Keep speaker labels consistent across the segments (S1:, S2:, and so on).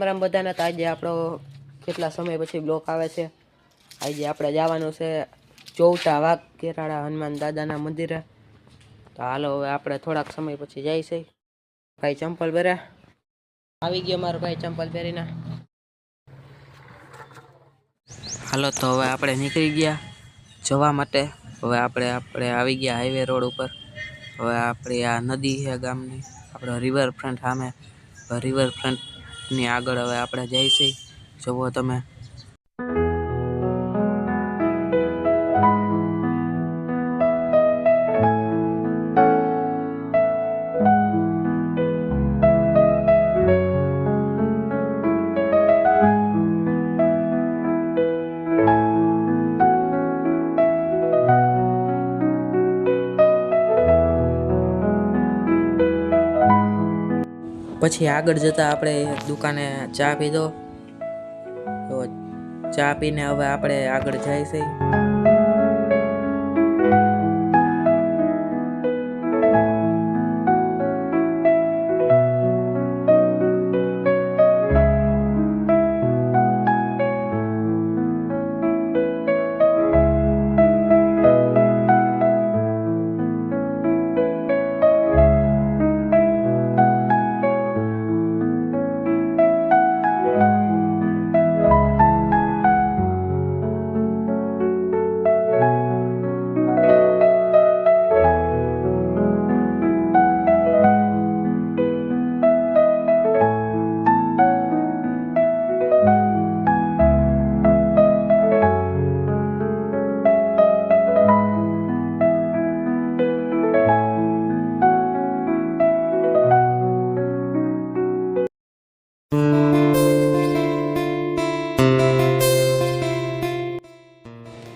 S1: રામ બધાને। તો આજે આપણો કેટલા સમય પછી બ્લોક આવે છે। આજે આપણે જવાનું છે ચોવટા વાઘ કેરાળા હનુમાન દાદાના મંદિરે। તો હાલો હવે આપણે થોડાક સમય પછી જઈશું। ભાઈ ચંપલ પહેર્યા, આવી ગયો મારો ભાઈ ચંપલ પહેરીને। હાલો તો હવે આપણે નીકળી ગયા જવા માટે। હવે આપણે આવી ગયા હાઈવે રોડ ઉપર। હવે આપણી આ નદી છે ગામની, આપણો રિવરફ્રન્ટ સામે, રિવરફ્રન્ટની આગળ હવે આપણે જઈશું। જુઓ તમે, પછી આગળ જતા આપણે દુકાને ચા પીધો। તો ચા પીને હવે આપણે આગળ જઈશું।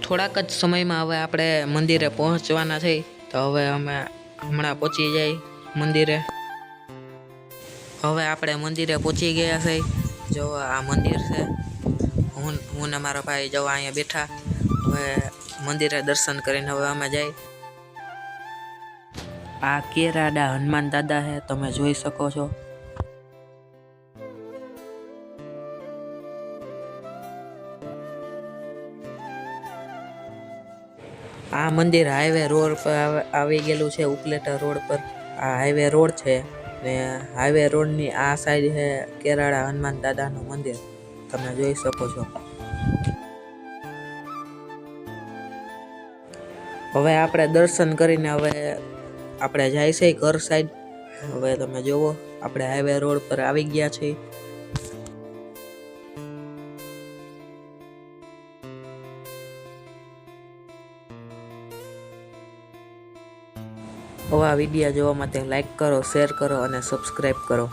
S1: થોડાક જ સમયમાં હવે આપણે મંદિરે પહોંચવાના છે। તો હવે અમે હમણાં પહોંચી જાય મંદિરે। હવે આપણે મંદિરે પહોંચી ગયા છે। જો આ મંદિર છે, હું ને મારા ભાઈ જો અહીંયા બેઠા। હવે મંદિરે દર્શન કરીને હવે અમે જાય। આ કેરાડા હનુમાન દાદા છે, તમે જોઈ શકો છો। આ મંદિર હાઈવે રોડ પર આવી ગયેલું છે, ઉપલેટા રોડ પર આ હાઈવે રોડ છે ને હાઈવે રોડની આ સાઈડ છે કેરાળા હનુમાન દાદાનું મંદિર, તમે જોઈ શકો છો। હવે આપણે દર્શન કરીને હવે આપણે જાય છે ઘર સાઈડ। હવે તમે જુઓ આપણે હાઈવે રોડ પર આવી ગયા છીએ। હવે આ વિડીયો જોવા માટે લાઈક કરો, શેર કરો અને સબસ્ક્રાઈબ કરો।